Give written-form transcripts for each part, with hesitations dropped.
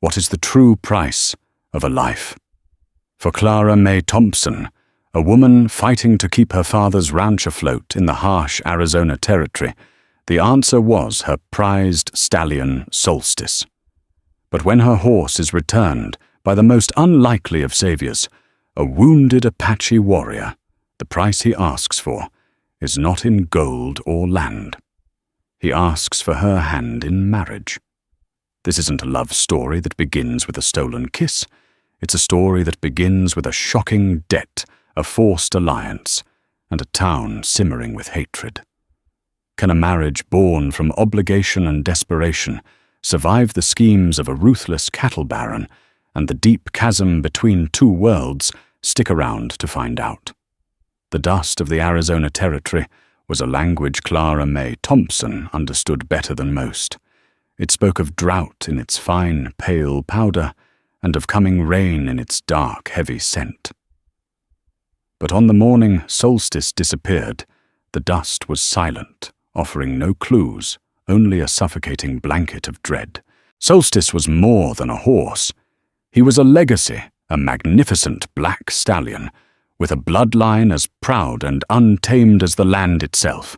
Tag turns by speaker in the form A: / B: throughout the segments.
A: What is the true price of a life? For Clara May Thompson, a woman fighting to keep her father's ranch afloat in the harsh Arizona territory, the answer was her prized stallion, Solstice. But when her horse is returned by the most unlikely of saviors, a wounded Apache warrior, the price he asks for is not in gold or land. He asks for her hand in marriage. This isn't a love story that begins with a stolen kiss. It's a story that begins with a shocking debt, a forced alliance, and a town simmering with hatred. Can a marriage born from obligation and desperation survive the schemes of a ruthless cattle baron and the deep chasm between two worlds? Stick around to find out. The dust of the Arizona territory was a language Clara May Thompson understood better than most. It spoke of drought in its fine, pale powder and of coming rain in its dark, heavy scent. But on the morning Solstice disappeared, the dust was silent, offering no clues, only a suffocating blanket of dread. Solstice was more than a horse. He was a legacy, a magnificent black stallion, with a bloodline as proud and untamed as the land itself.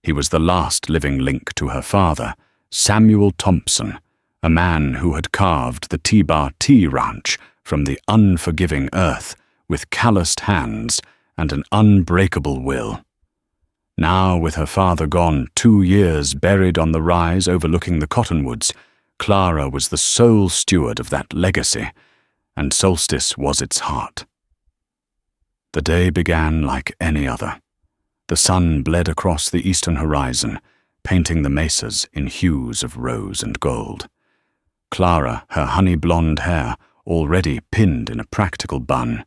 A: He was the last living link to her father, Samuel Thompson, a man who had carved the T-Bar T Ranch from the unforgiving earth with calloused hands and an unbreakable will. Now, with her father gone, 2 years buried on the rise overlooking the cottonwoods, Clara was the sole steward of that legacy, and Solstice was its heart. The day began like any other. The sun bled across the eastern horizon, painting the mesas in hues of rose and gold. Clara, her honey-blonde hair already pinned in a practical bun,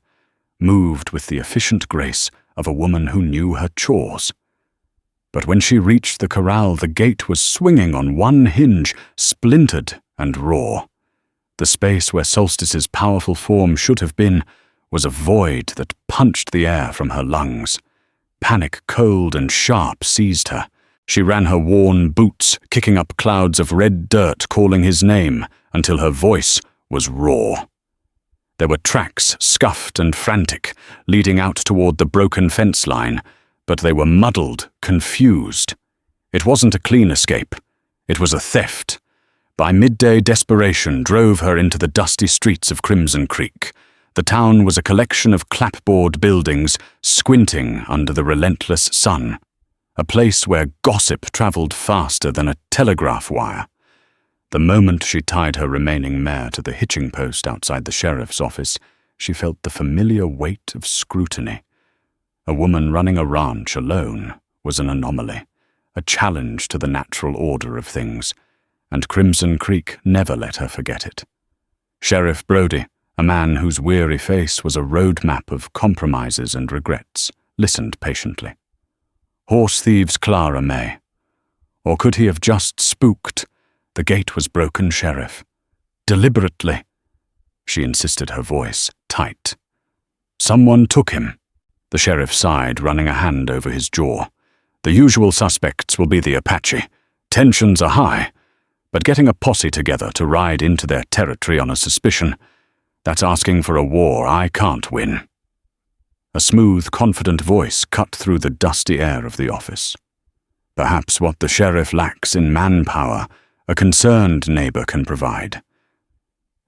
A: moved with the efficient grace of a woman who knew her chores. But when she reached the corral, the gate was swinging on one hinge, splintered and raw. The space where Solstice's powerful form should have been was a void that punched the air from her lungs. Panic, cold and sharp, seized her. She ran her worn boots, kicking up clouds of red dirt, calling his name, until her voice was raw. There were tracks, scuffed and frantic, leading out toward the broken fence line, but they were muddled, confused. It wasn't a clean escape. It was a theft. By midday, desperation drove her into the dusty streets of Crimson Creek. The town was a collection of clapboard buildings, squinting under the relentless sun. A place where gossip traveled faster than a telegraph wire. The moment she tied her remaining mare to the hitching post outside the sheriff's office, she felt the familiar weight of scrutiny. A woman running a ranch alone was an anomaly, a challenge to the natural order of things, and Crimson Creek never let her forget it. Sheriff Brody, a man whose weary face was a roadmap of compromises and regrets, listened patiently. Horse thieves Clara May. Or could he have just spooked? The gate was broken, Sheriff. Deliberately. She insisted, her voice tight. Someone took him. The sheriff sighed, running a hand over his jaw. The usual suspects will be the Apache. Tensions are high, but getting a posse together to ride into their territory on a suspicion, that's asking for a war I can't win. A smooth, confident voice cut through the dusty air of the office. Perhaps what the sheriff lacks in manpower, a concerned neighbor can provide.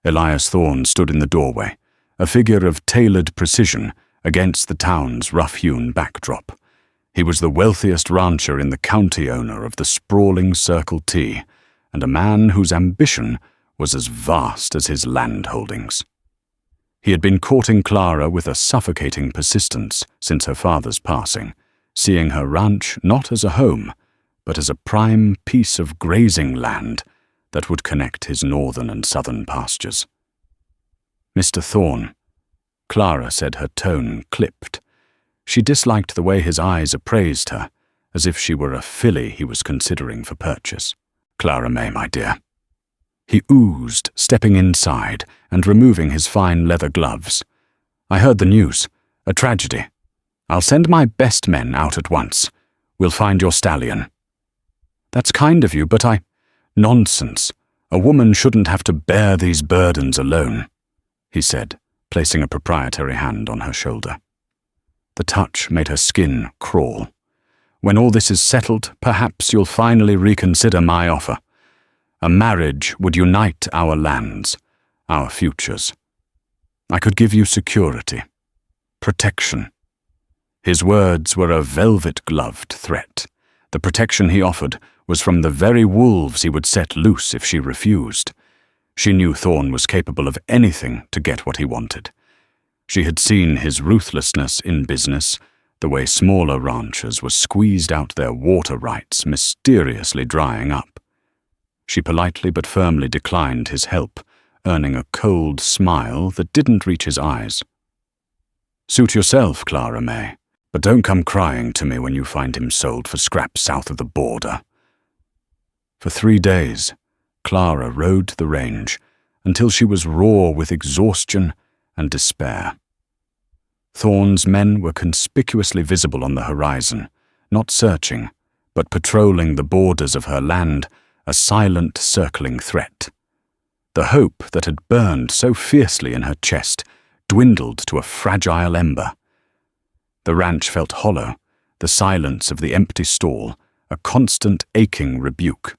A: Elias Thorne stood in the doorway, a figure of tailored precision against the town's rough-hewn backdrop. He was the wealthiest rancher in the county, owner of the sprawling Circle T, and a man whose ambition was as vast as his land holdings. He had been courting Clara with a suffocating persistence since her father's passing, seeing her ranch not as a home, but as a prime piece of grazing land that would connect his northern and southern pastures. Mr. Thorne, Clara said, her tone clipped. She disliked the way his eyes appraised her, as if she were a filly he was considering for purchase. Clara May, my dear. He oozed, stepping inside and removing his fine leather gloves. I heard the news. A tragedy. I'll send my best men out at once. We'll find your stallion. That's kind of you, but Nonsense. "A woman shouldn't have to bear these burdens alone," he said, placing a proprietary hand on her shoulder. The touch made her skin crawl. "When all this is settled, perhaps you'll finally reconsider my offer. A marriage would unite our lands, our futures. I could give you security, protection." His words were a velvet-gloved threat. The protection he offered was from the very wolves he would set loose if she refused. She knew Thorne was capable of anything to get what he wanted. She had seen his ruthlessness in business, the way smaller ranchers were squeezed out their water rights, mysteriously drying up. She politely but firmly declined his help, earning a cold smile that didn't reach his eyes. "Suit yourself, Clara May, but don't come crying to me when you find him sold for scraps south of the border." For 3 days, Clara rode the range until she was raw with exhaustion and despair. Thorne's men were conspicuously visible on the horizon, not searching, but patrolling the borders of her land, a silent, circling threat. The hope that had burned so fiercely in her chest dwindled to a fragile ember. The ranch felt hollow, the silence of the empty stall, a constant aching rebuke.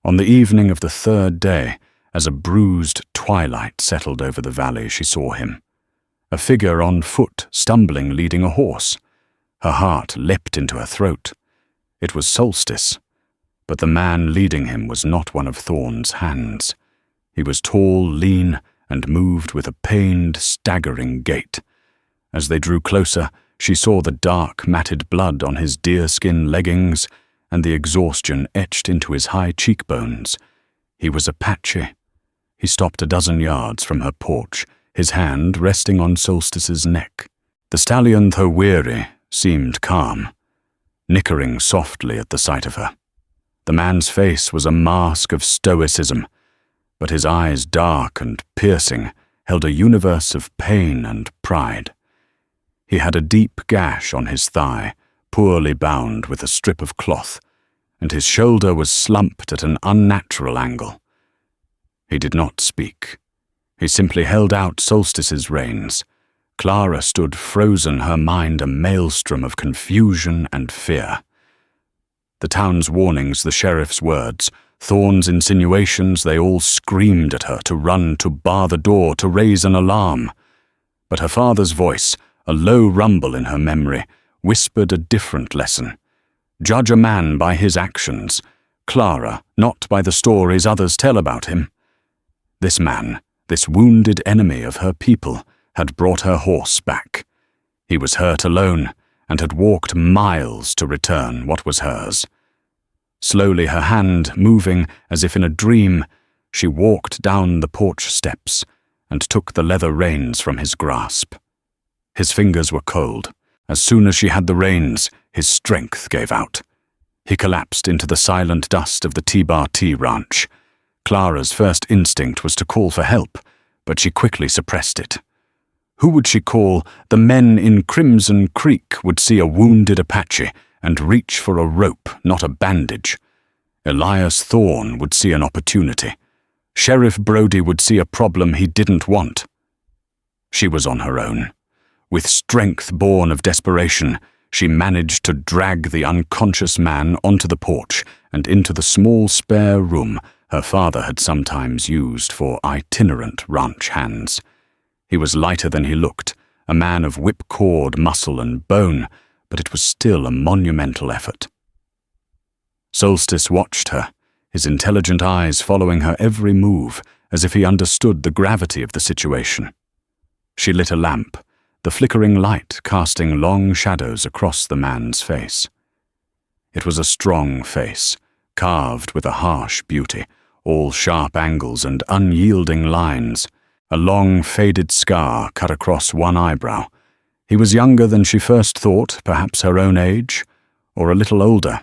A: On the evening of the 3rd day, as a bruised twilight settled over the valley, she saw him. A figure on foot, stumbling, leading a horse. Her heart leapt into her throat. It was Solstice, but the man leading him was not one of Thorne's hands. He was tall, lean, and moved with a pained, staggering gait. As they drew closer, she saw the dark, matted blood on his deerskin leggings and the exhaustion etched into his high cheekbones. He was Apache. He stopped a dozen yards from her porch, his hand resting on Solstice's neck. The stallion, though weary, seemed calm, nickering softly at the sight of her. The man's face was a mask of stoicism, but his eyes, dark and piercing, held a universe of pain and pride. He had a deep gash on his thigh, poorly bound with a strip of cloth, and his shoulder was slumped at an unnatural angle. He did not speak. He simply held out Solstice's reins. Clara stood frozen, her mind a maelstrom of confusion and fear. The town's warnings, the sheriff's words, Thorne's insinuations, they all screamed at her to run, to bar the door, to raise an alarm. But her father's voice, a low rumble in her memory, whispered a different lesson. Judge a man by his actions, Clara, not by the stories others tell about him. This man, this wounded enemy of her people, had brought her horse back. He was hurt alone, and had walked miles to return what was hers. Slowly, her hand moving as if in a dream, she walked down the porch steps and took the leather reins from his grasp. His fingers were cold. As soon as she had the reins, his strength gave out. He collapsed into the silent dust of the T-Bar-T ranch. Clara's first instinct was to call for help, but she quickly suppressed it. Who would she call? The men in Crimson Creek would see a wounded Apache and reach for a rope, not a bandage. Elias Thorne would see an opportunity. Sheriff Brody would see a problem he didn't want. She was on her own. With strength born of desperation, she managed to drag the unconscious man onto the porch and into the small spare room her father had sometimes used for itinerant ranch hands. He was lighter than he looked, a man of whipcord muscle and bone, but it was still a monumental effort. Solstice watched her, his intelligent eyes following her every move, as if he understood the gravity of the situation. She lit a lamp, the flickering light casting long shadows across the man's face. It was a strong face, carved with a harsh beauty, all sharp angles and unyielding lines. A long, faded scar cut across one eyebrow. He was younger than she first thought, perhaps her own age, or a little older.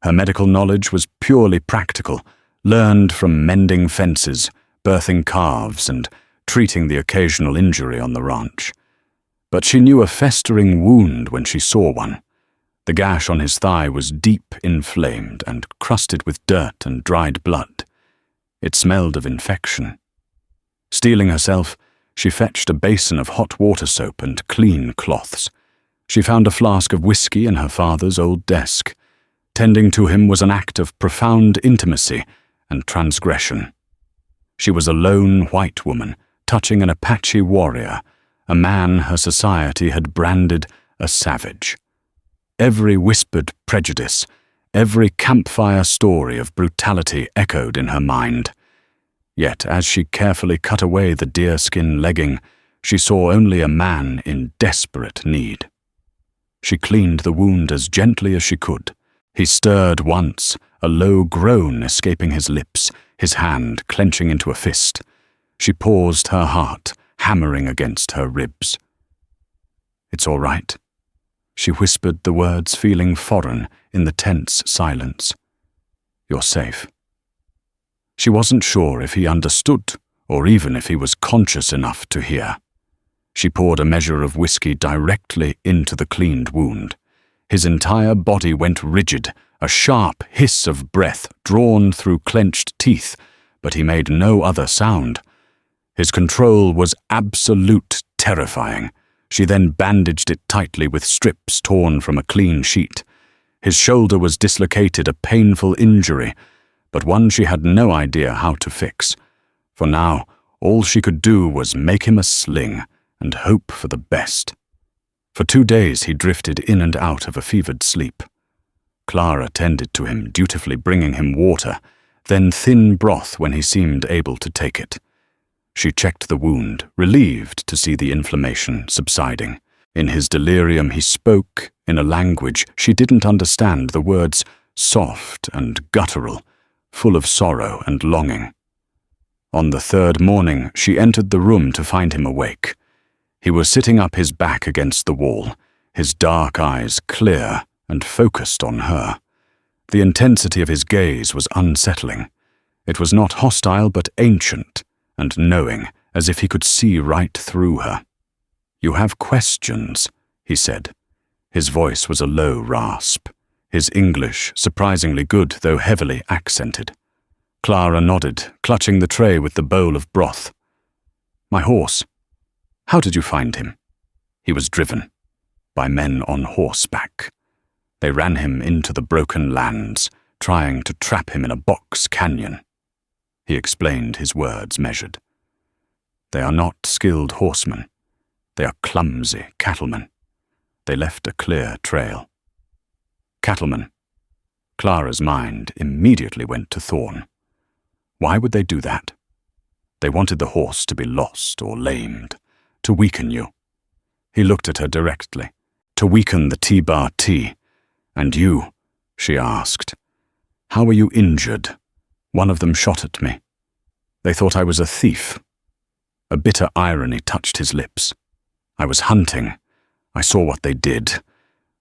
A: Her medical knowledge was purely practical, learned from mending fences, birthing calves, and treating the occasional injury on the ranch. But she knew a festering wound when she saw one. The gash on his thigh was deep inflamed and crusted with dirt and dried blood. It smelled of infection. Steeling herself, she fetched a basin of hot water soap and clean cloths. She found a flask of whiskey in her father's old desk. Tending to him was an act of profound intimacy and transgression. She was a lone white woman, touching an Apache warrior, a man her society had branded a savage. Every whispered prejudice, every campfire story of brutality echoed in her mind. Yet as she carefully cut away the deerskin legging, she saw only a man in desperate need. She cleaned the wound as gently as she could. He stirred once, a low groan escaping his lips, his hand clenching into a fist. She paused, her heart hammering against her ribs. "It's all right." She whispered the words, feeling foreign in the tense silence. "You're safe." She wasn't sure if he understood, or even if he was conscious enough to hear. She poured a measure of whiskey directly into the cleaned wound. His entire body went rigid, a sharp hiss of breath drawn through clenched teeth, but he made no other sound. His control was absolute, terrifying. She then bandaged it tightly with strips torn from a clean sheet. His shoulder was dislocated, a painful injury, but one she had no idea how to fix. For now, all she could do was make him a sling and hope for the best. For 2 days he drifted in and out of a fevered sleep. Clara tended to him, dutifully bringing him water, then thin broth when he seemed able to take it. She checked the wound, relieved to see the inflammation subsiding. In his delirium he spoke in a language she didn't understand, the words soft and guttural, full of sorrow and longing. On the 3rd morning she entered the room to find him awake. He was sitting up, his back against the wall, his dark eyes clear and focused on her. The intensity of his gaze was unsettling. It was not hostile but ancient and knowing, as if he could see right through her. "You have questions," he said. His voice was a low rasp, his English surprisingly good though heavily accented. Clara nodded, clutching the tray with the bowl of broth. "My horse. How did you find him?" "He was driven by men on horseback. They ran him into the broken lands, trying to trap him in a box canyon." He explained, his words measured. "They are not skilled horsemen. They are clumsy cattlemen. They left a clear trail." Cattlemen. Clara's mind immediately went to Thorne. Why would they do that? They wanted the horse to be lost or lamed, to weaken you. He looked at her directly. "To weaken the T-bar T. And you?" she asked. "How were you injured?" "One of them shot at me. They thought I was a thief." A bitter irony touched his lips. "I was hunting. I saw what they did.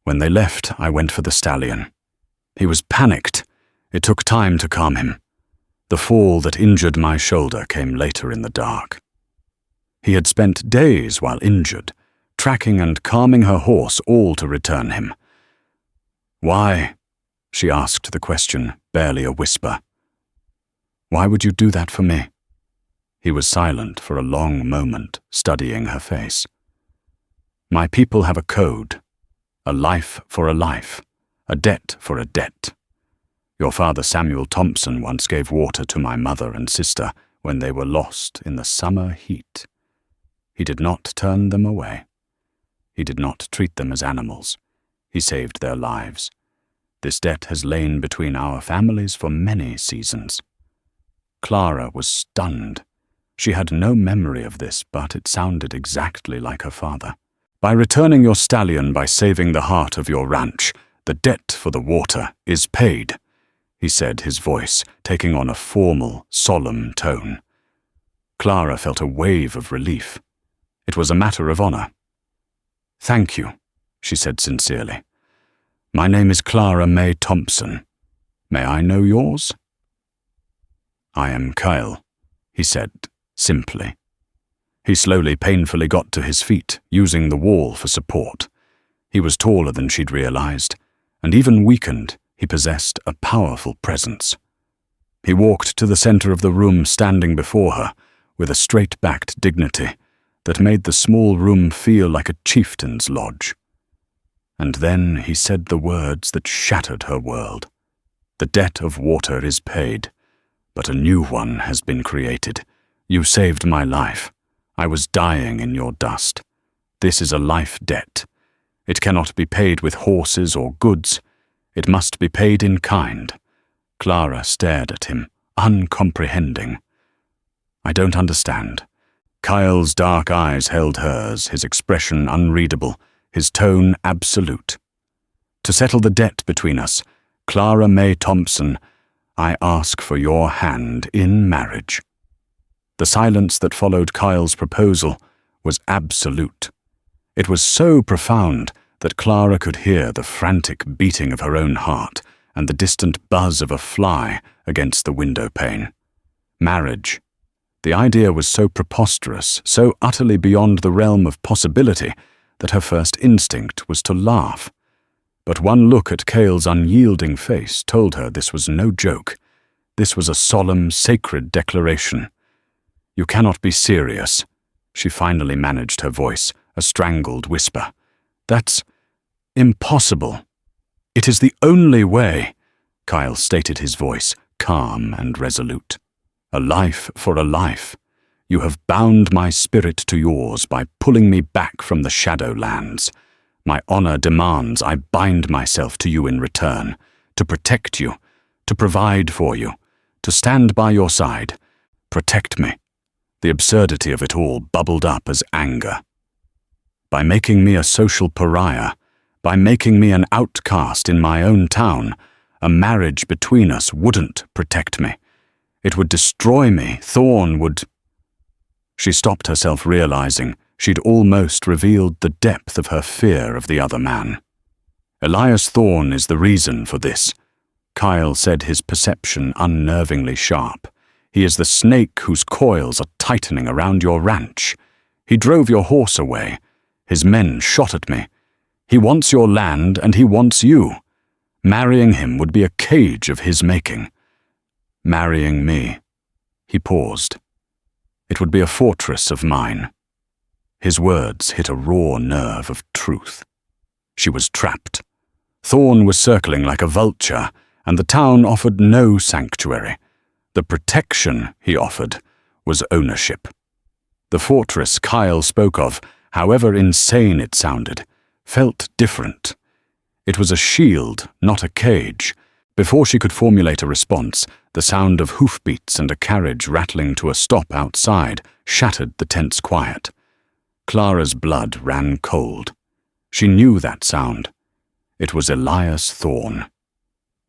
A: When they left, I went for the stallion. He was panicked. It took time to calm him. The fall that injured my shoulder came later in the dark." He had spent days while injured, tracking and calming her horse, all to return him. "Why?" she asked the question, barely a whisper. "Why would you do that for me?" He was silent for a long moment, studying her face. "My people have a code. A life for a life. A debt for a debt. Your father Samuel Thompson once gave water to my mother and sister when they were lost in the summer heat. He did not turn them away. He did not treat them as animals. He saved their lives. This debt has lain between our families for many seasons." Clara was stunned. She had no memory of this, but it sounded exactly like her father. "By returning your stallion, by saving the heart of your ranch, the debt for the water is paid," he said, his voice taking on a formal, solemn tone. Clara felt a wave of relief. It was a matter of honor. "Thank you," she said sincerely. "My name is Clara May Thompson. May I know yours?" "I am Kyle," he said, simply. He slowly, painfully got to his feet, using the wall for support. He was taller than she'd realized, and even weakened, he possessed a powerful presence. He walked to the center of the room, standing before her, with a straight-backed dignity that made the small room feel like a chieftain's lodge. And then he said the words that shattered her world. "The debt of water is paid, but a new one has been created. You saved my life. I was dying in your dust. This is a life debt. It cannot be paid with horses or goods. It must be paid in kind." Clara stared at him, uncomprehending. "I don't understand." Kyle's dark eyes held hers, his expression unreadable, his tone absolute. "To settle the debt between us, Clara May Thompson, I ask for your hand in marriage." The silence that followed Kyle's proposal was absolute. It was so profound that Clara could hear the frantic beating of her own heart and the distant buzz of a fly against the window pane. Marriage. The idea was so preposterous, so utterly beyond the realm of possibility, that her first instinct was to laugh. But one look at Cale's unyielding face told her this was no joke. This was a solemn, sacred declaration. "You cannot be serious," she finally managed her voice, a strangled whisper. "That's impossible." "It is the only way," Kyle stated, his voice calm and resolute. "A life for a life. You have bound my spirit to yours by pulling me back from the Shadowlands. My honor demands I bind myself to you in return, to protect you, to provide for you, to stand by your side. Protect me." The absurdity of it all bubbled up as anger. "By making me a social pariah, by making me an outcast in my own town, a marriage between us wouldn't protect me. It would destroy me. Thorne would—" She stopped herself, realizing she'd almost revealed the depth of her fear of the other man. "Elias Thorne is the reason for this," Kyle said, his perception unnervingly sharp. "He is the snake whose coils are tightening around your ranch. He drove your horse away. His men shot at me. He wants your land and he wants you. Marrying him would be a cage of his making. Marrying me." He paused. "It would be a fortress of mine." His words hit a raw nerve of truth. She was trapped. Thorne was circling like a vulture, and the town offered no sanctuary. The protection he offered was ownership. The fortress Kyle spoke of, however insane it sounded, felt different. It was a shield, not a cage. Before she could formulate a response, the sound of hoofbeats and a carriage rattling to a stop outside shattered the tense quiet. Clara's blood ran cold. She knew that sound. It was Elias Thorne.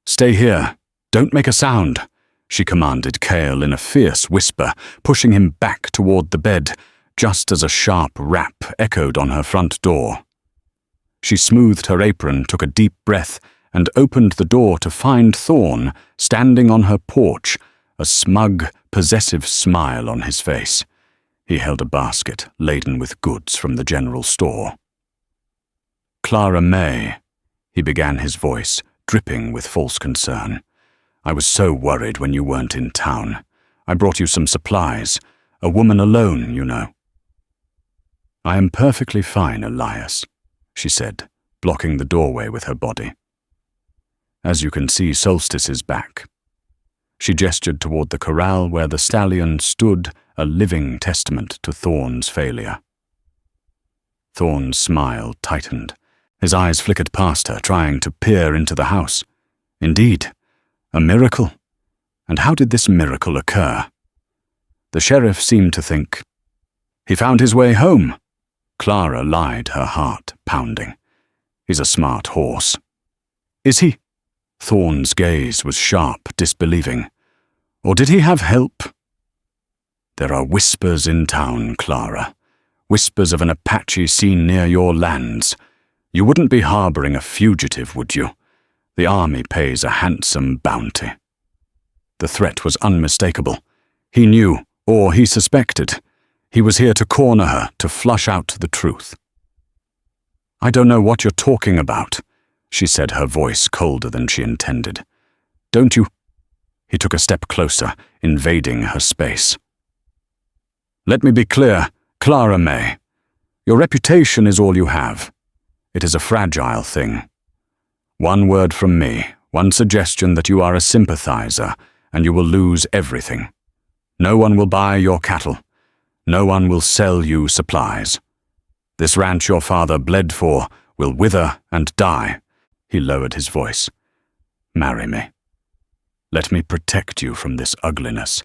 A: "Stay here. Don't make a sound," she commanded Cale in a fierce whisper, pushing him back toward the bed, just as a sharp rap echoed on her front door. She smoothed her apron, took a deep breath, and opened the door to find Thorne standing on her porch, a smug, possessive smile on his face. He held a basket laden with goods from the general store. "Clara May," he began, his voice dripping with false concern. "I was so worried when you weren't in town. I brought you some supplies. A woman alone, you know." "I am perfectly fine, Elias," she said, blocking the doorway with her body. "As you can see, Solstice is back." She gestured toward the corral where the stallion stood, a living testament to Thorne's failure. Thorne's smile tightened. His eyes flickered past her, trying to peer into the house. Indeed, a miracle. And how did this miracle occur? The sheriff seemed to think. "He found his way home." Clara lied, her heart pounding. "He's a smart horse." "Is he?" Thorne's gaze was sharp, disbelieving. "Or did he have help?" "There are whispers in town, Clara. Whispers of an Apache seen near your lands. You wouldn't be harboring a fugitive, would you? The army pays a handsome bounty." The threat was unmistakable. He knew, or he suspected. He was here to corner her, to flush out the truth. "I don't know what you're talking about," she said, her voice colder than she intended. "Don't you—" He took a step closer, invading her space. "Let me be clear, Clara May. Your reputation is all you have. It is a fragile thing. One word from me, one suggestion that you are a sympathizer, and you will lose everything. No one will buy your cattle. No one will sell you supplies. This ranch your father bled for will wither and die." He lowered his voice. "Marry me. Let me protect you from this ugliness.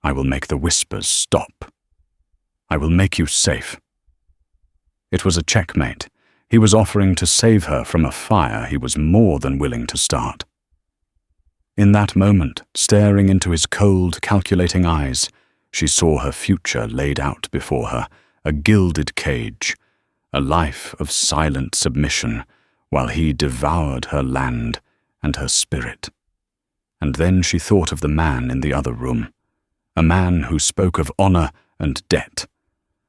A: I will make the whispers stop. I will make you safe." It was a checkmate. He was offering to save her from a fire he was more than willing to start. In that moment, staring into his cold, calculating eyes, she saw her future laid out before her, a gilded cage, a life of silent submission, while he devoured her land and her spirit. And then she thought of the man in the other room, a man who spoke of honor and debt,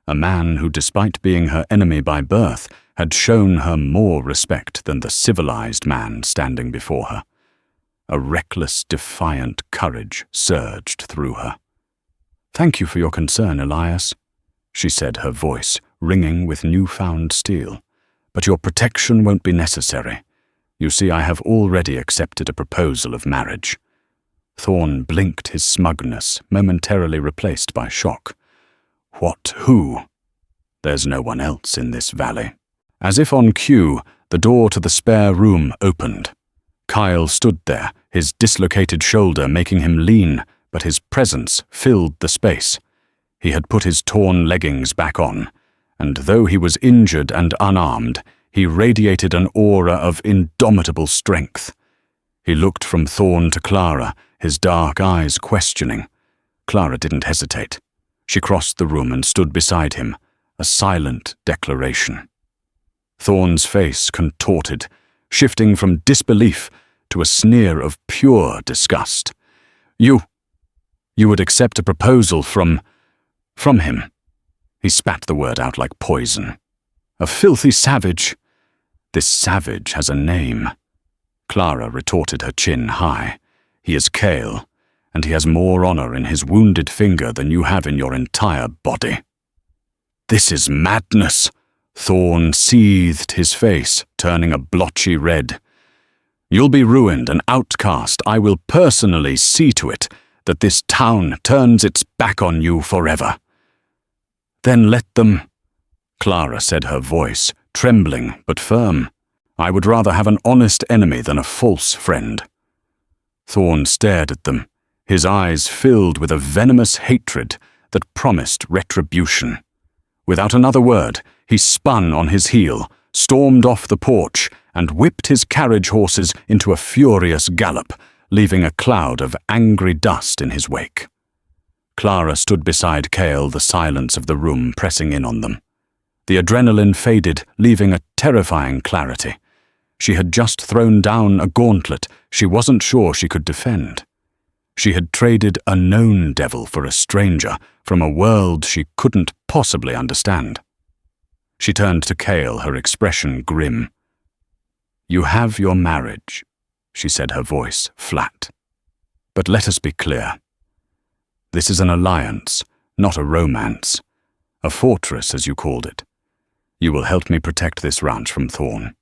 A: a man who, despite being her enemy by birth, had shown her more respect than the civilized man standing before her. A reckless, defiant courage surged through her. "Thank you for your concern, Elias," she said, her voice ringing with newfound steel. "But your protection won't be necessary. You see, I have already accepted a proposal of marriage." Thorne blinked, his smugness momentarily replaced by shock. "What? Who?" "There's no one else in this valley." As if on cue, the door to the spare room opened. Kyle stood there, his dislocated shoulder making him lean, but his presence filled the space. He had put his torn leggings back on, and though he was injured and unarmed, he radiated an aura of indomitable strength. He looked from Thorne to Clara, his dark eyes questioning. Clara didn't hesitate. She crossed the room and stood beside him, a silent declaration. Thorne's face contorted, shifting from disbelief to a sneer of pure disgust. You would accept a proposal from him." He spat the word out like poison. "A filthy savage." "This savage has a name." Clara retorted, her chin high. "He is Cale, and he has more honor in his wounded finger than you have in your entire body." "This is madness." Thorne seethed his face, turning a blotchy red. "You'll be ruined, an outcast. I will personally see to it that this town turns its back on you forever." "Then let them," Clara said, her voice trembling but firm. "I would rather have an honest enemy than a false friend." Thorne stared at them, his eyes filled with a venomous hatred that promised retribution. Without another word, he spun on his heel, stormed off the porch, and whipped his carriage horses into a furious gallop, leaving a cloud of angry dust in his wake. Clara stood beside Cale, the silence of the room pressing in on them. The adrenaline faded, leaving a terrifying clarity. She had just thrown down a gauntlet she wasn't sure she could defend. She had traded a known devil for a stranger from a world she couldn't possibly understand. She turned to Cale, her expression grim. "You have your marriage," she said, her voice flat. "But let us be clear. This is an alliance, not a romance. A fortress, as you called it. You will help me protect this ranch from Thorne.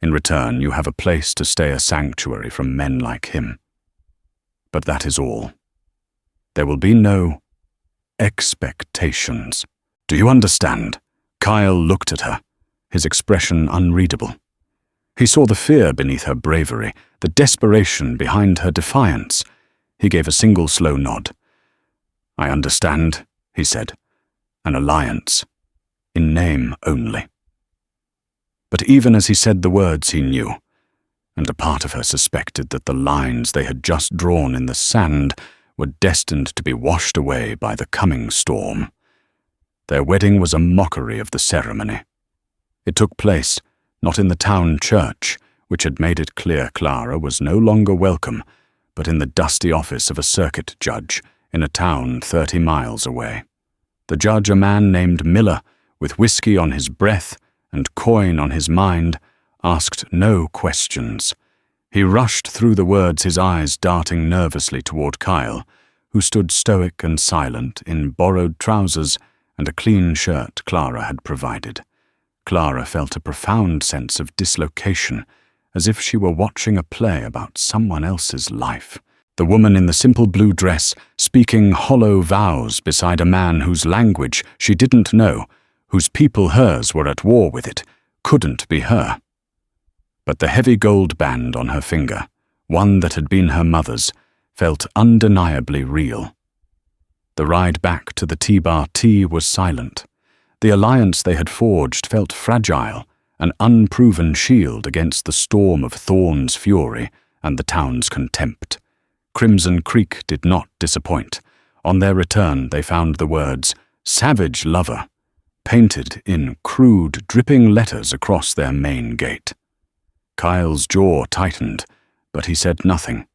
A: In return, you have a place to stay, a sanctuary from men like him. But that is all. There will be no expectations. Do you understand?" Kyle looked at her, his expression unreadable. He saw the fear beneath her bravery, the desperation behind her defiance. He gave a single slow nod. "I understand," he said. "An alliance. In name only." But even as he said the words, he knew, and a part of her suspected that the lines they had just drawn in the sand were destined to be washed away by the coming storm. Their wedding was a mockery of the ceremony. It took place not in the town church, which had made it clear Clara was no longer welcome, but in the dusty office of a circuit judge in a town 30 miles away. The judge, a man named Miller, with whiskey on his breath and coin on his mind, asked no questions. He rushed through the words, his eyes darting nervously toward Kyle, who stood stoic and silent in borrowed trousers and a clean shirt Clara had provided. Clara felt a profound sense of dislocation, as if she were watching a play about someone else's life. The woman in the simple blue dress, speaking hollow vows beside a man whose language she didn't know, whose people hers were at war with it, couldn't be her. But the heavy gold band on her finger, one that had been her mother's, felt undeniably real. The ride back to the T-Bar T was silent. The alliance they had forged felt fragile, an unproven shield against the storm of Thorne's fury and the town's contempt. Crimson Creek did not disappoint. On their return, they found the words, "Savage Lover," painted in crude, dripping letters across their main gate. Kyle's jaw tightened, but he said nothing.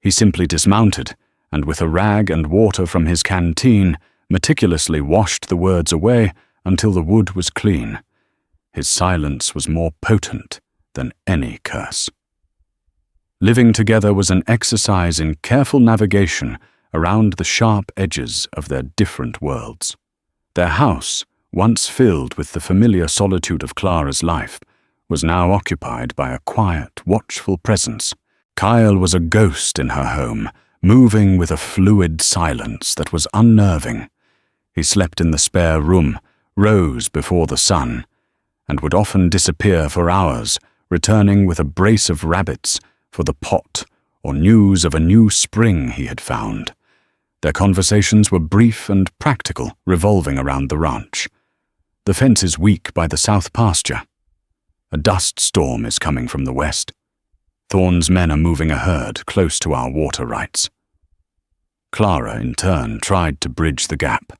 A: He simply dismounted, and with a rag and water from his canteen, meticulously washed the words away until the wood was clean. His silence was more potent than any curse. Living together was an exercise in careful navigation around the sharp edges of their different worlds. Their house, once filled with the familiar solitude of Clara's life, was now occupied by a quiet, watchful presence. Kyle was a ghost in her home, moving with a fluid silence that was unnerving. He slept in the spare room, rose before the sun, and would often disappear for hours, returning with a brace of rabbits for the pot or news of a new spring he had found. Their conversations were brief and practical, revolving around the ranch. "The fence is weak by the south pasture. A dust storm is coming from the west. Thorne's men are moving a herd close to our water rights." Clara, in turn, tried to bridge the gap.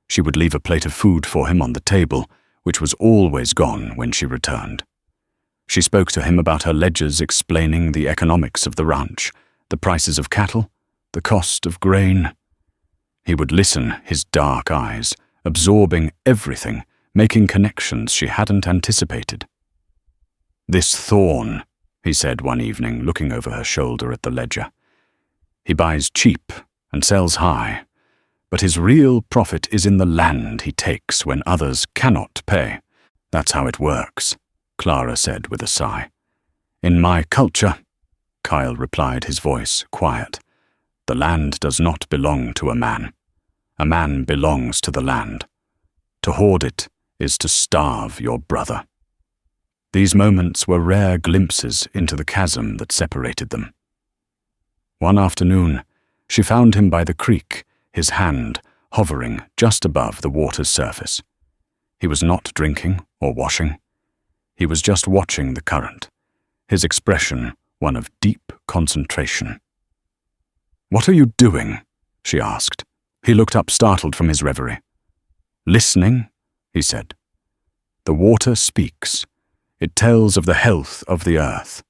A: She would leave a plate of food for him on the table, which was always gone when she returned. She spoke to him about her ledgers explaining the economics of the ranch, the prices of cattle, the cost of grain. He would listen, his dark eyes, absorbing everything, making connections she hadn't anticipated. "This Thorne," he said one evening, looking over her shoulder at the ledger. "He buys cheap and sells high, but his real profit is in the land he takes when others cannot pay. That's how it works," Clara said with a sigh. "In my culture," Kyle replied, his voice quiet, "the land does not belong to a man. A man belongs to the land. To hoard it is to starve your brother." These moments were rare glimpses into the chasm that separated them. One afternoon, she found him by the creek, his hand hovering just above the water's surface. He was not drinking or washing. He was just watching the current, his expression one of deep concentration. "What are you doing?" she asked. He looked up startled from his reverie. "Listening," he said. "The water speaks. It tells of the health of the earth."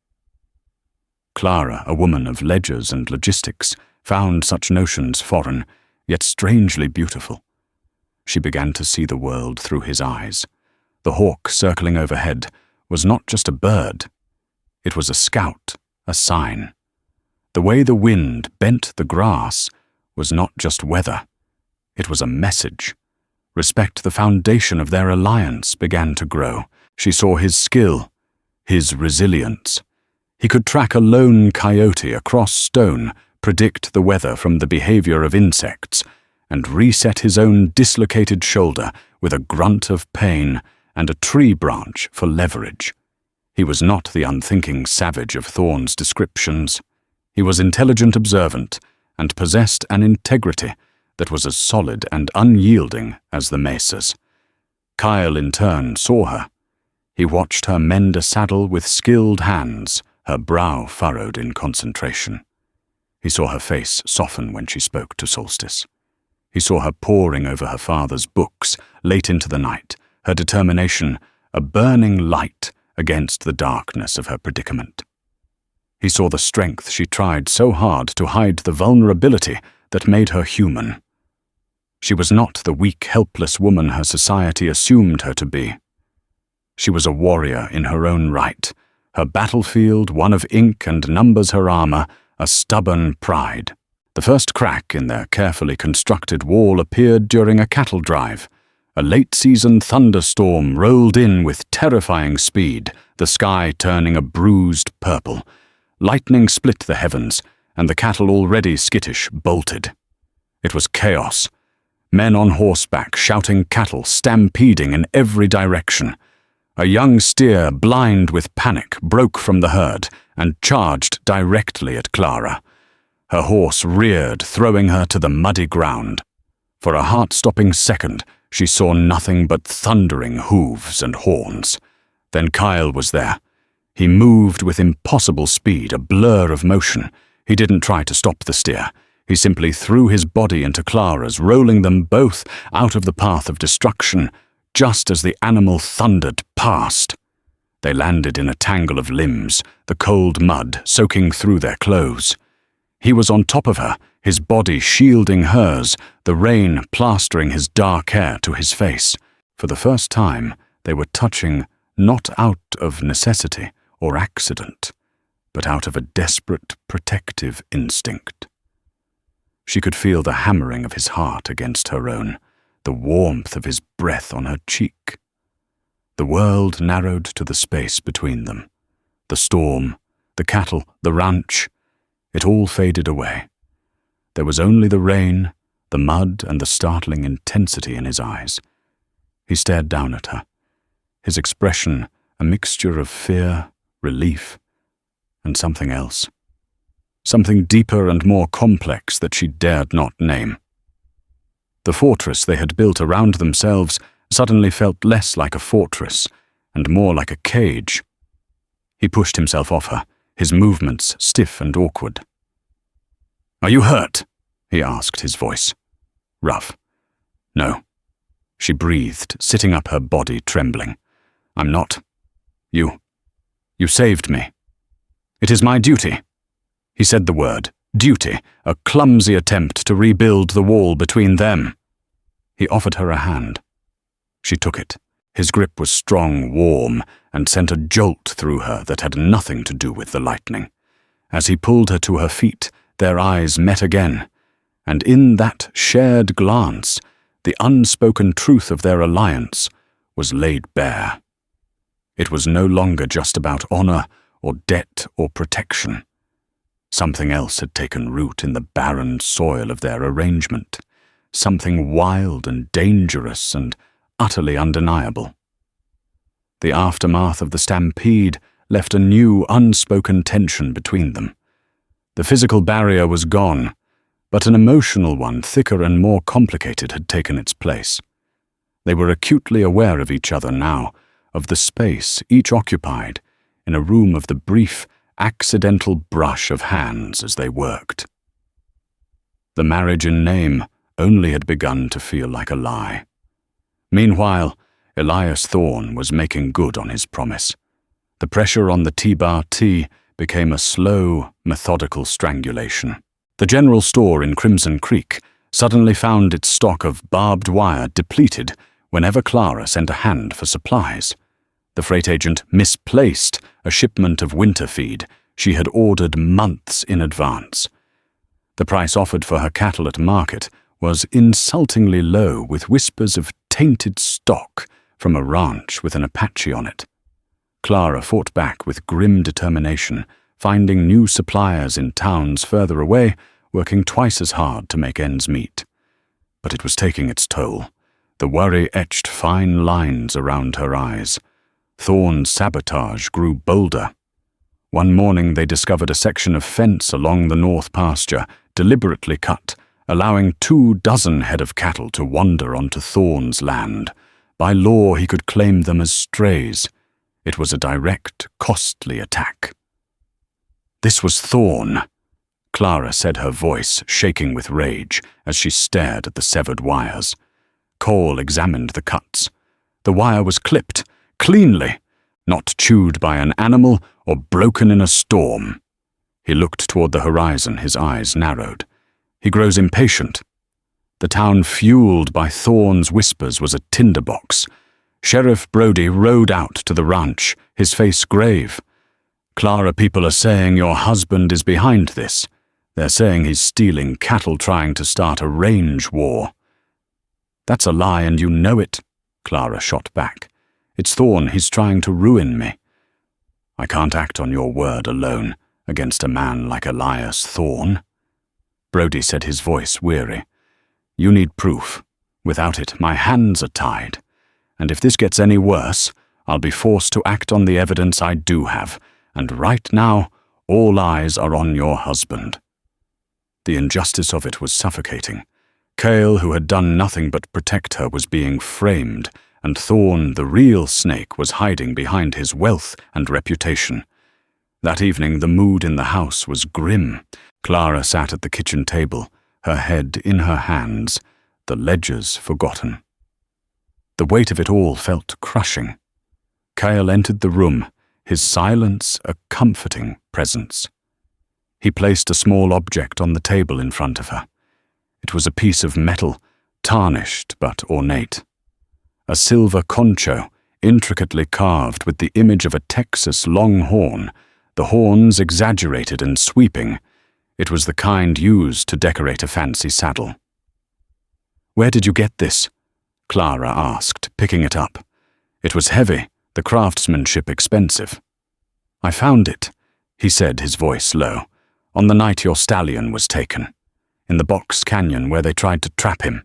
A: Clara, a woman of ledgers and logistics, found such notions foreign, yet strangely beautiful. She began to see the world through his eyes. The hawk circling overhead was not just a bird. It was a scout, a sign. The way the wind bent the grass was not just weather. It was a message. Respect, the foundation of their alliance, began to grow. She saw his skill, his resilience. He could track a lone coyote across stone, predict the weather from the behavior of insects, and reset his own dislocated shoulder with a grunt of pain and a tree branch for leverage. He was not the unthinking savage of Thorne's descriptions. He was intelligent, observant, and possessed an integrity that was as solid and unyielding as the mesas. Kyle, in turn, saw her. He watched her mend a saddle with skilled hands, her brow furrowed in concentration. He saw her face soften when she spoke to Solstice. He saw her poring over her father's books late into the night, her determination a burning light against the darkness of her predicament. He saw the strength she tried so hard to hide, the vulnerability that made her human. She was not the weak, helpless woman her society assumed her to be. She was a warrior in her own right, Her battlefield, one of ink and numbers her armor, a stubborn pride. The first crack in their carefully constructed wall appeared during a cattle drive. A late-season thunderstorm rolled in with terrifying speed, the sky turning a bruised purple. Lightning split the heavens, and the cattle already skittish bolted. It was chaos. Men on horseback shouting cattle, stampeding in every direction. A young steer, blind with panic, broke from the herd and charged directly at Clara. Her horse reared, throwing her to the muddy ground. For a heart-stopping second, she saw nothing but thundering hooves and horns. Then Kyle was there. He moved with impossible speed, a blur of motion. He didn't try to stop the steer. He simply threw his body into Clara's, rolling them both out of the path of destruction, just as the animal thundered past. They landed in a tangle of limbs, the cold mud soaking through their clothes. He was on top of her, his body shielding hers, the rain plastering his dark hair to his face. For the first time, they were touching not out of necessity or accident, but out of a desperate protective instinct. She could feel the hammering of his heart against her own, the warmth of his breath on her cheek. The world narrowed to the space between them. The storm, the cattle, the ranch, it all faded away. There was only the rain, the mud, and the startling intensity in his eyes. He stared down at her, his expression a mixture of fear, relief, and something else. Something deeper and more complex that she dared not name. The fortress they had built around themselves suddenly felt less like a fortress and more like a cage. He pushed himself off her, his movements stiff and awkward. "Are you hurt?" he asked, his voice rough. "No," she breathed, sitting up, her body trembling. "I'm not. You saved me. It is my duty." He said the word, duty, a clumsy attempt to rebuild the wall between them. He offered her a hand. She took it. His grip was strong, warm, and sent a jolt through her that had nothing to do with the lightning. As he pulled her to her feet, their eyes met again, and in that shared glance, the unspoken truth of their alliance was laid bare. It was no longer just about honor or debt or protection. Something else had taken root in the barren soil of their arrangement, something wild and dangerous and utterly undeniable. The aftermath of the stampede left a new, unspoken tension between them. The physical barrier was gone, but an emotional one, thicker and more complicated, had taken its place. They were acutely aware of each other now, of the space each occupied in a room, of the brief, accidental brush of hands as they worked. The marriage in name only had begun to feel like a lie. Meanwhile, Elias Thorne was making good on his promise. The pressure on the T-bar T became a slow, methodical strangulation. The general store in Crimson Creek suddenly found its stock of barbed wire depleted whenever Clara sent a hand for supplies. The freight agent misplaced a shipment of winter feed she had ordered months in advance. The price offered for her cattle at market was insultingly low, with whispers of tainted stock from a ranch with an Apache on it. Clara fought back with grim determination, finding new suppliers in towns further away, working twice as hard to make ends meet. But it was taking its toll. The worry etched fine lines around her eyes. Thorne's sabotage grew bolder. One morning they discovered a section of fence along the north pasture, deliberately cut, allowing 24 head of cattle to wander onto Thorne's land. By law he could claim them as strays. It was a direct, costly attack. "This was Thorne," Clara said, her voice shaking with rage as she stared at the severed wires. Cole examined the cuts. The wire was clipped, cleanly, not chewed by an animal or broken in a storm. He looked toward the horizon, his eyes narrowed. He grows impatient. The town, fueled by Thorne's whispers, was a tinderbox. Sheriff Brody rode out to the ranch, his face grave. Clara, people are saying your husband is behind this. They're saying he's stealing cattle, trying to start a range war." "That's a lie, and you know it," Clara shot back. "It's Thorne. He's trying to ruin me." "I can't act on your word alone against a man like Elias Thorne." Brody said, his voice weary. "You need proof. Without it, my hands are tied. And if this gets any worse, I'll be forced to act on the evidence I do have, and right now, all eyes are on your husband." The injustice of it was suffocating. Cale, who had done nothing but protect her, was being framed, and Thorne, the real snake, was hiding behind his wealth and reputation. That evening, the mood in the house was grim. Clara sat at the kitchen table, her head in her hands, the ledgers forgotten. The weight of it all felt crushing. Cale entered the room, his silence a comforting presence. He placed a small object on the table in front of her. It was a piece of metal, tarnished but ornate. A silver concho, intricately carved with the image of a Texas longhorn, the horns exaggerated and sweeping. It was the kind used to decorate a fancy saddle. "Where did you get this?" Clara asked, picking it up. It was heavy, the craftsmanship expensive. "I found it," he said, his voice low, "on the night your stallion was taken, in the box canyon where they tried to trap him."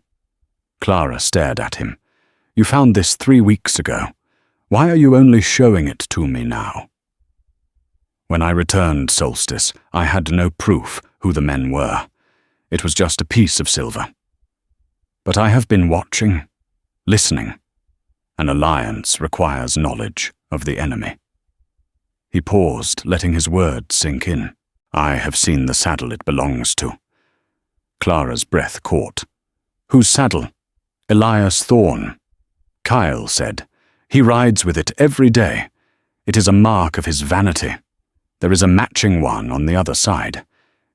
A: Clara stared at him. "You found this 3 weeks ago. Why are you only showing it to me now?" "When I returned, Solstice, I had no proof who the men were. It was just a piece of silver. But I have been watching, listening. An alliance requires knowledge of the enemy." He paused, letting his words sink in. "I have seen the saddle it belongs to." Clara's breath caught. "Whose saddle?" "Elias Thorne." Kyle said. "He rides with it every day. It is a mark of his vanity. There is a matching one on the other side.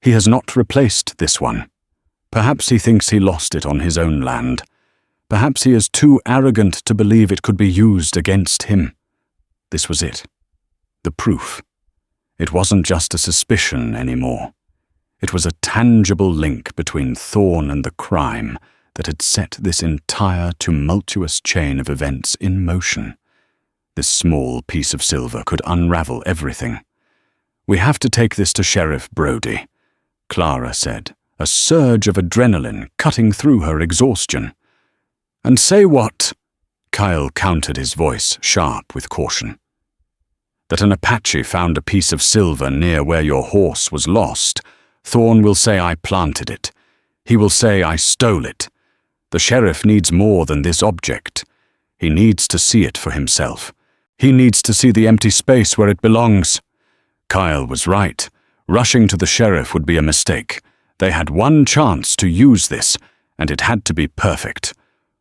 A: He has not replaced this one. Perhaps he thinks he lost it on his own land. Perhaps he is too arrogant to believe it could be used against him." This was it. The proof. It wasn't just a suspicion anymore. It was a tangible link between Thorne and the crime that had set this entire tumultuous chain of events in motion. This small piece of silver could unravel everything. "We have to take this to Sheriff Brody," Clara said, a surge of adrenaline cutting through her exhaustion. "And say what?" Kyle countered, his voice sharp with caution. "That an Apache found a piece of silver near where your horse was lost. Thorne will say I planted it. He will say I stole it. The sheriff needs more than this object. He needs to see it for himself. He needs to see the empty space where it belongs." Kyle was right. Rushing to the sheriff would be a mistake. They had one chance to use this, and it had to be perfect.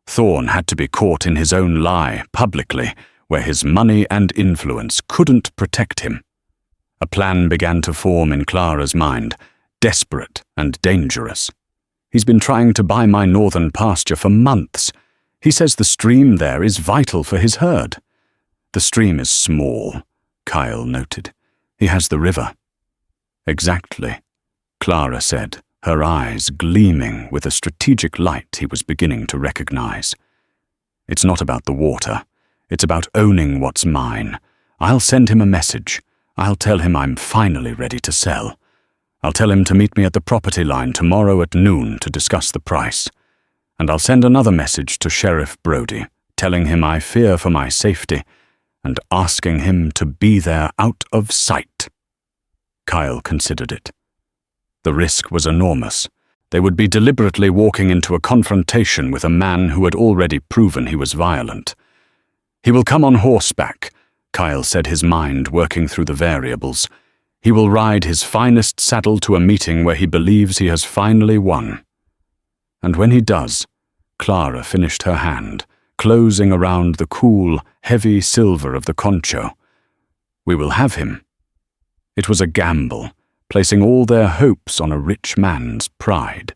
A: Thorne had to be caught in his own lie, publicly, where his money and influence couldn't protect him. A plan began to form in Clara's mind, desperate and dangerous. "He's been trying to buy my northern pasture for months. He says the stream there is vital for his herd." "The stream is small," Kyle noted. "He has the river." "Exactly," Clara said, her eyes gleaming with a strategic light he was beginning to recognize. "It's not about the water. It's about owning what's mine. I'll send him a message. I'll tell him I'm finally ready to sell. I'll tell him to meet me at the property line tomorrow at noon to discuss the price. And I'll send another message to Sheriff Brody, telling him I fear for my safety, and asking him to be there out of sight." Kyle considered it. The risk was enormous. They would be deliberately walking into a confrontation with a man who had already proven he was violent. "He will come on horseback," Kyle said, his mind working through the variables. "He will ride his finest saddle to a meeting where he believes he has finally won." And when he does, Clara finished her hand, closing around the cool, heavy silver of the concho. "We will have him." It was a gamble, placing all their hopes on a rich man's pride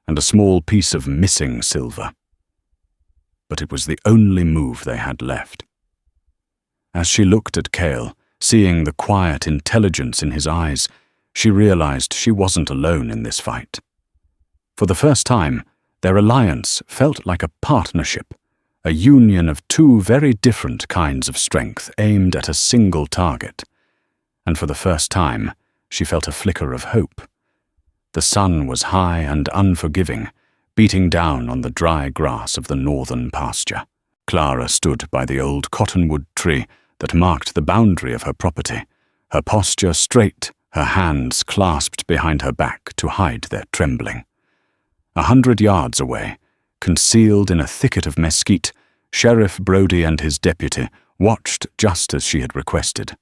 A: and a small piece of missing silver. But it was the only move they had left. As she looked at Cale, Seeing the quiet intelligence in his eyes, she realized she wasn't alone in this fight. For the first time, their alliance felt like a partnership, a union of two very different kinds of strength aimed at a single target. And for the first time, she felt a flicker of hope. The sun was high and unforgiving, beating down on the dry grass of the northern pasture. Clara stood by the old cottonwood tree that marked the boundary of her property, her posture straight, her hands clasped behind her back to hide their trembling. 100 yards away, concealed in a thicket of mesquite, Sheriff Brody and his deputy watched just as she had requested.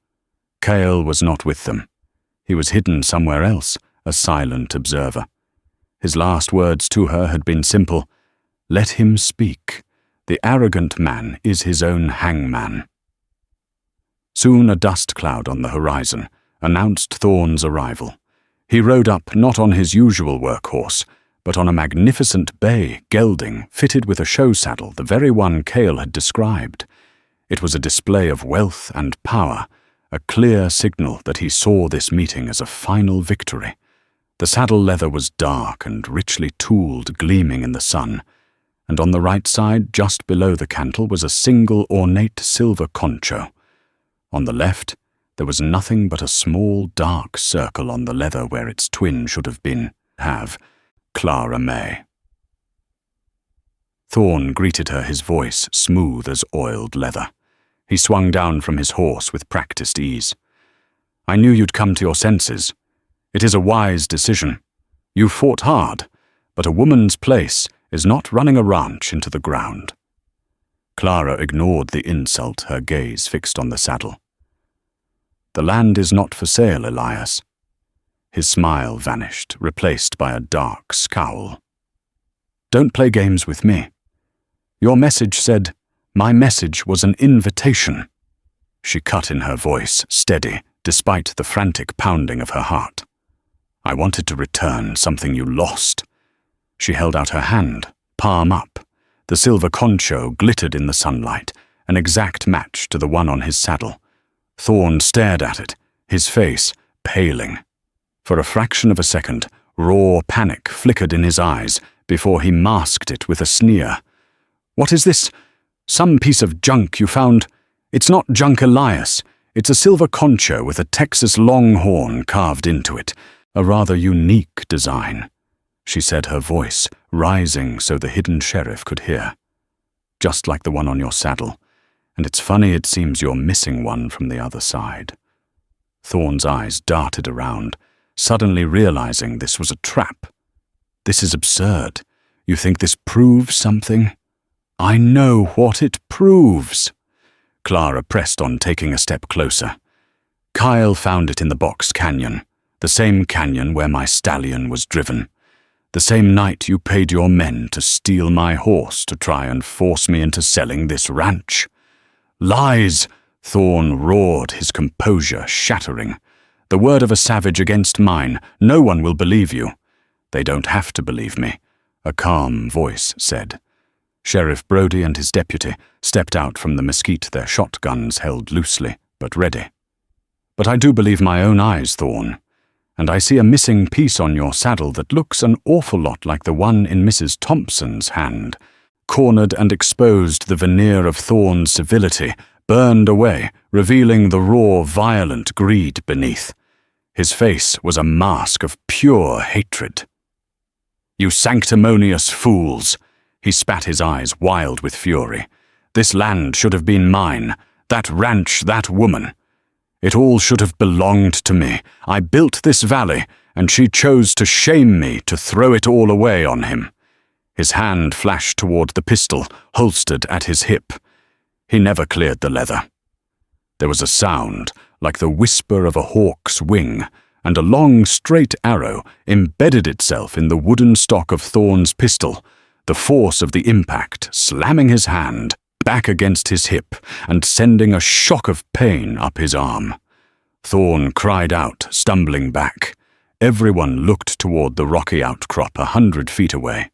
A: Cale was not with them. He was hidden somewhere else, a silent observer. His last words to her had been simple: "Let him speak. The arrogant man is his own hangman." Soon a dust cloud on the horizon announced Thorne's arrival. He rode up not on his usual workhorse, but on a magnificent bay gelding fitted with a show saddle, the very one Cale had described. It was a display of wealth and power, a clear signal that he saw this meeting as a final victory. The saddle leather was dark and richly tooled, gleaming in the sun, and on the right side, just below the cantle, was a single ornate silver concho. On the left, there was nothing but a small dark circle on the leather where its twin should have been, Clara May. Thorne greeted her, his voice smooth as oiled leather. He swung down from his horse with practiced ease. "I knew you'd come to your senses. It is a wise decision. You fought hard, but a woman's place is not running a ranch into the ground." Clara ignored the insult, her gaze fixed on the saddle. "The land is not for sale, Elias." His smile vanished, replaced by a dark scowl. "Don't play games with me. Your message said my message was an invitation." She cut in her voice, steady, despite the frantic pounding of her heart. "I wanted to return something you lost." She held out her hand, palm up. The silver concho glittered in the sunlight, an exact match to the one on his saddle. Thorne stared at it, his face paling. For a fraction of a second, raw panic flickered in his eyes before he masked it with a sneer. "What is this? Some piece of junk you found? It's not junk, Elias. It's a silver concho with a Texas longhorn carved into it, a rather unique design," she said, her voice rising so the hidden sheriff could hear. "Just like the one on your saddle, and it's funny it seems you're missing one from the other side." Thorne's eyes darted around, suddenly realizing this was a trap. "This is absurd. You think this proves something?" "I know what it proves." Clara pressed on, taking a step closer. "Kyle found it in the Box Canyon, the same canyon where my stallion was driven. The same night you paid your men to steal my horse to try and force me into selling this ranch." "Lies!" Thorne roared, his composure shattering. "The word of a savage against mine. No one will believe you." "They don't have to believe me," a calm voice said. Sheriff Brody and his deputy stepped out from the mesquite, their shotguns held loosely, but ready. "But I do believe my own eyes, Thorne. And I see a missing piece on your saddle that looks an awful lot like the one in Mrs. Thompson's hand." Cornered and exposed, the veneer of Thorne's civility burned away, revealing the raw, violent greed beneath. His face was a mask of pure hatred. "You sanctimonious fools!" He spat, his eyes wild with fury. "This land should have been mine, that ranch, that woman. It all should have belonged to me. I built this valley, and she chose to shame me, to throw it all away on him." His hand flashed toward the pistol, holstered at his hip. He never cleared the leather. There was a sound, like the whisper of a hawk's wing, and a long, straight arrow embedded itself in the wooden stock of Thorne's pistol, the force of the impact slamming his hand back against his hip and sending a shock of pain up his arm. Thorne cried out, stumbling back. Everyone looked toward the rocky outcrop 100 feet away.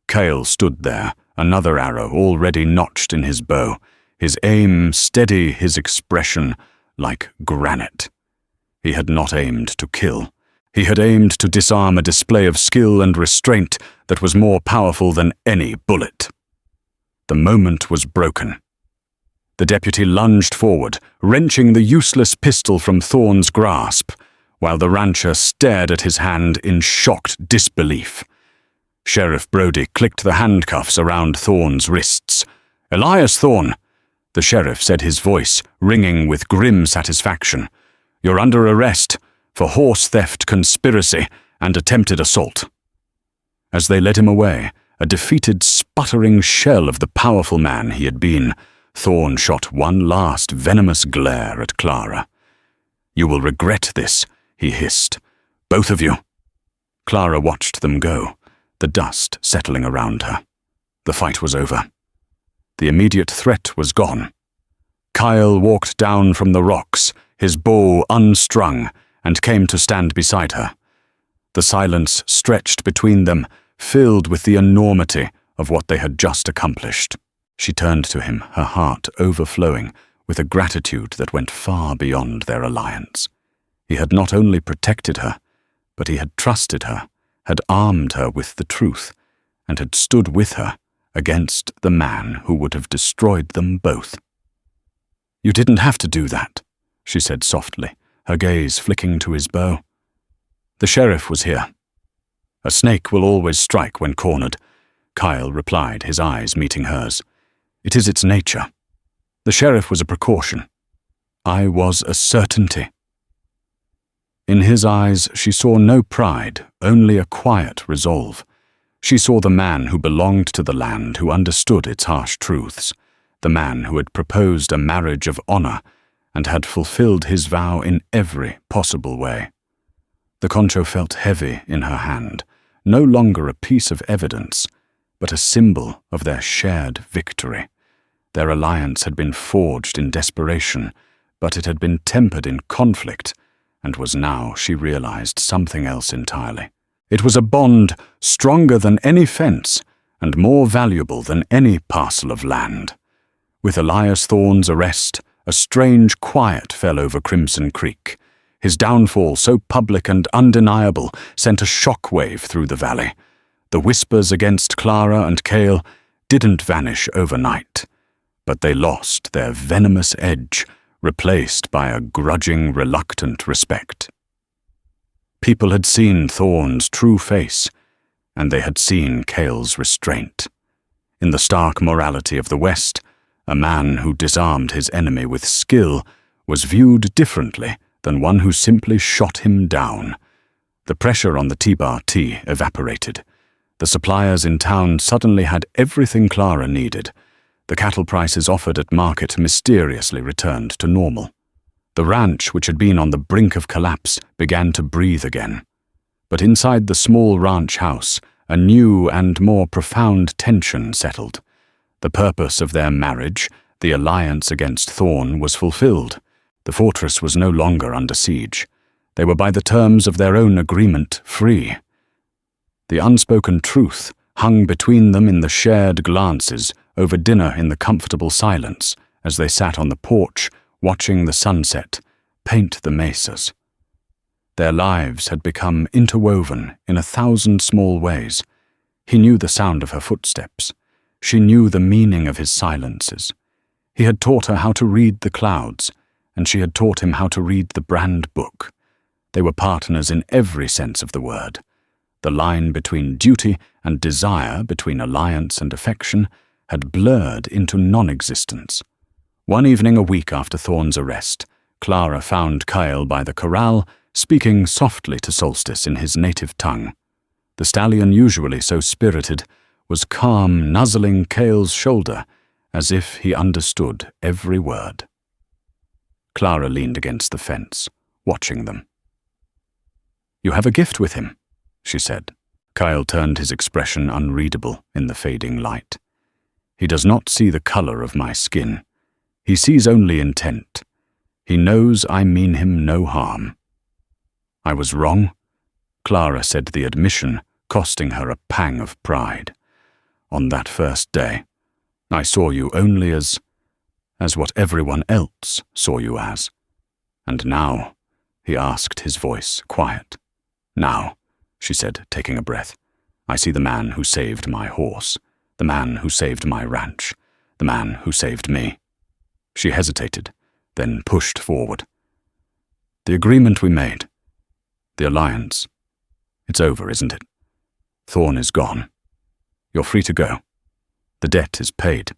A: Cale stood there, another arrow already notched in his bow, his aim steady, his expression like granite. He had not aimed to kill. He had aimed to disarm a display of skill and restraint that was more powerful than any bullet. The moment was broken. The deputy lunged forward, wrenching the useless pistol from Thorne's grasp, while the rancher stared at his hand in shocked disbelief. Sheriff Brody clicked the handcuffs around Thorne's wrists. "Elias Thorne," the sheriff said, his voice ringing with grim satisfaction. "You're under arrest for horse theft, conspiracy, and attempted assault." As they led him away, a defeated, sputtering shell of the powerful man he had been, Thorne shot one last venomous glare at Clara. "You will regret this," he hissed. "Both of you." Clara watched them go, the dust settling around her. The fight was over. The immediate threat was gone. Kyle walked down from the rocks, his bow unstrung, and came to stand beside her. The silence stretched between them, filled with the enormity of what they had just accomplished. She turned to him, her heart overflowing with a gratitude that went far beyond their alliance. He had not only protected her, but he had trusted her, had armed her with the truth, and had stood with her against the man who would have destroyed them both. "You didn't have to do that," she said softly, her gaze flicking to his bow. "The sheriff was here." "A snake will always strike when cornered," Kyle replied, his eyes meeting hers. "It is its nature. The sheriff was a precaution. I was a certainty." In his eyes she saw no pride, only a quiet resolve. She saw the man who belonged to the land, who understood its harsh truths, the man who had proposed a marriage of honor and had fulfilled his vow in every possible way. The concho felt heavy in her hand, no longer a piece of evidence, but a symbol of their shared victory. Their alliance had been forged in desperation, but it had been tempered in conflict, and was now, she realized, something else entirely. It was a bond stronger than any fence and more valuable than any parcel of land. With Elias Thorne's arrest, a strange quiet fell over Crimson Creek. His downfall, so public and undeniable, sent a shockwave through the valley. The whispers against Clara and Cale didn't vanish overnight, but they lost their venomous edge, replaced by a grudging, reluctant respect. People had seen Thorne's true face, and they had seen Cale's restraint. In the stark morality of the West, a man who disarmed his enemy with skill was viewed differently than one who simply shot him down. The pressure on the T-Bar T evaporated. The suppliers in town suddenly had everything Clara needed. The cattle prices offered at market mysteriously returned to normal. The ranch, which had been on the brink of collapse, began to breathe again. But inside the small ranch house, a new and more profound tension settled. The purpose of their marriage, the alliance against Thorne, was fulfilled. The fortress was no longer under siege. They were by the terms of their own agreement free. The unspoken truth hung between them in the shared glances over dinner in the comfortable silence as they sat on the porch watching the sunset paint the mesas. Their lives had become interwoven in 1,000 small ways. He knew the sound of her footsteps. She knew the meaning of his silences. He had taught her how to read the clouds, and she had taught him how to read the brand book. They were partners in every sense of the word. The line between duty and desire, between alliance and affection, had blurred into non-existence. One evening a week after Thorne's arrest, Clara found Kyle by the corral, speaking softly to Solstice in his native tongue. The stallion, usually so spirited, was calm, nuzzling Cale's shoulder, as if he understood every word. Clara leaned against the fence, watching them. "You have a gift with him," she said. Kyle turned, his expression unreadable in the fading light. "He does not see the color of my skin. He sees only intent. He knows I mean him no harm." "I was wrong," Clara said, the admission costing her a pang of pride. "On that first day, I saw you only as what everyone else saw you as. "And now?" he asked, his voice quiet. "Now," she said, taking a breath, "I see the man who saved my horse, the man who saved my ranch, the man who saved me." She hesitated, then pushed forward. "The agreement we made, the alliance, it's over, isn't it? Thorne is gone. You're free to go. The debt is paid."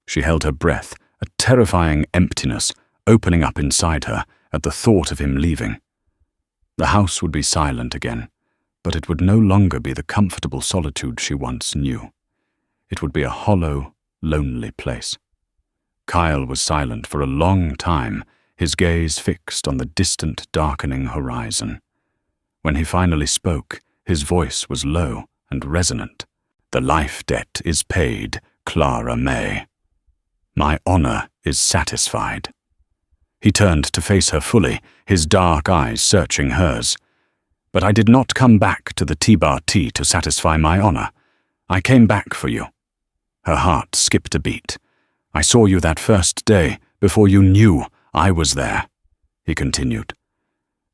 A: She held her breath, a terrifying emptiness opening up inside her at the thought of him leaving. The house would be silent again, but it would no longer be the comfortable solitude she once knew. It would be a hollow, lonely place. Kyle was silent for a long time, his gaze fixed on the distant, darkening horizon. When he finally spoke, his voice was low and resonant. "The life debt is paid, Clara May. My honor is satisfied." He turned to face her fully, his dark eyes searching hers. "But I did not come back to the T-Bar T to satisfy my honor. I came back for you." Her heart skipped a beat. "I saw you that first day, before you knew I was there," he continued.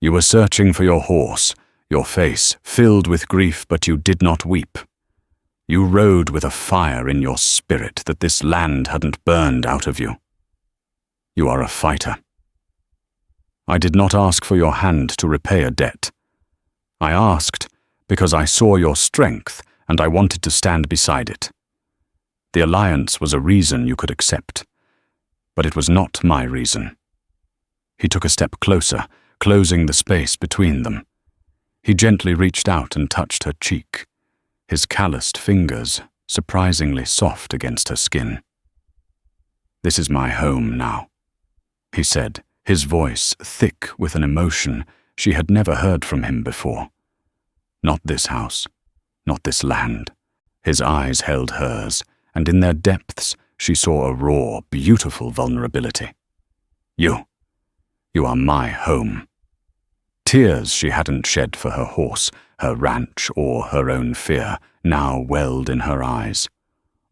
A: "You were searching for your horse, your face filled with grief, but you did not weep. You rode with a fire in your spirit that this land hadn't burned out of you. You are a fighter. I did not ask for your hand to repay a debt. I asked because I saw your strength and I wanted to stand beside it. The alliance was a reason you could accept, but it was not my reason." He took a step closer, closing the space between them. He gently reached out and touched her cheek, his calloused fingers surprisingly soft against her skin. "This is my home now," he said, his voice thick with an emotion she had never heard from him before. "Not this house, not this land." His eyes held hers, and in their depths she saw a raw, beautiful vulnerability. You are my home." Tears she hadn't shed for her horse, her ranch, or her own fear, now welled in her eyes.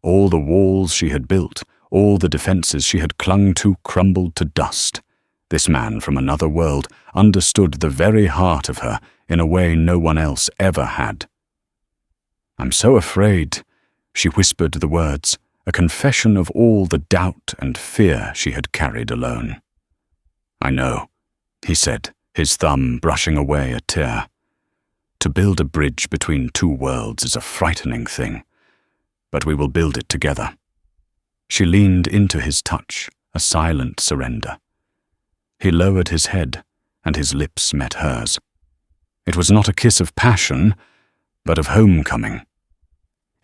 A: All the walls she had built, all the defenses she had clung to crumbled to dust. This man from another world understood the very heart of her in a way no one else ever had. "I'm so afraid," she whispered the words, a confession of all the doubt and fear she had carried alone. "I know," he said, his thumb brushing away a tear. "To build a bridge between two worlds is a frightening thing, but we will build it together." She leaned into his touch, a silent surrender. He lowered his head, and his lips met hers. It was not a kiss of passion, but of homecoming.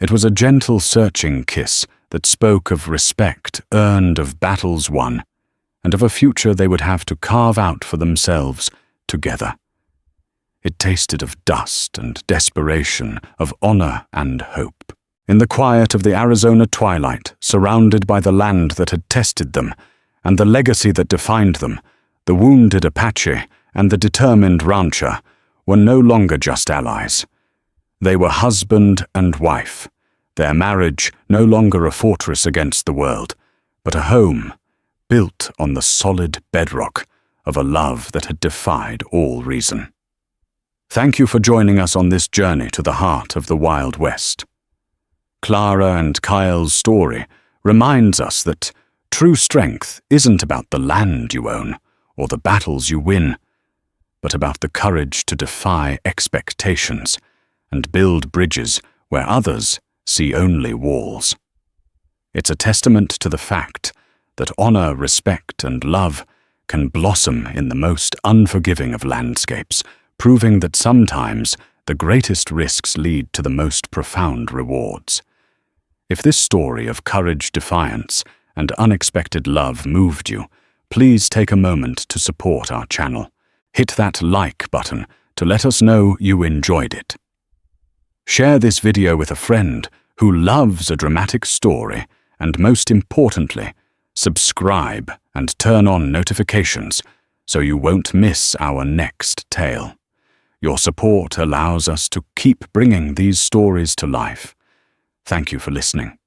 A: It was a gentle, searching kiss that spoke of respect earned, of battles won, and of a future they would have to carve out for themselves together. It tasted of dust and desperation, of honor and hope. In the quiet of the Arizona twilight, surrounded by the land that had tested them, and the legacy that defined them, the wounded Apache and the determined rancher were no longer just allies. They were husband and wife, their marriage no longer a fortress against the world, but a home built on the solid bedrock of a love that had defied all reason. Thank you for joining us on this journey to the heart of the Wild West. Clara and Kyle's story reminds us that true strength isn't about the land you own or the battles you win, but about the courage to defy expectations and build bridges where others see only walls. It's a testament to the fact that honor, respect, and love can blossom in the most unforgiving of landscapes, proving that sometimes the greatest risks lead to the most profound rewards. If this story of courage, defiance, and unexpected love moved you, please take a moment to support our channel. Hit that like button to let us know you enjoyed it. Share this video with a friend who loves a dramatic story, and most importantly, subscribe and turn on notifications so you won't miss our next tale. Your support allows us to keep bringing these stories to life. Thank you for listening.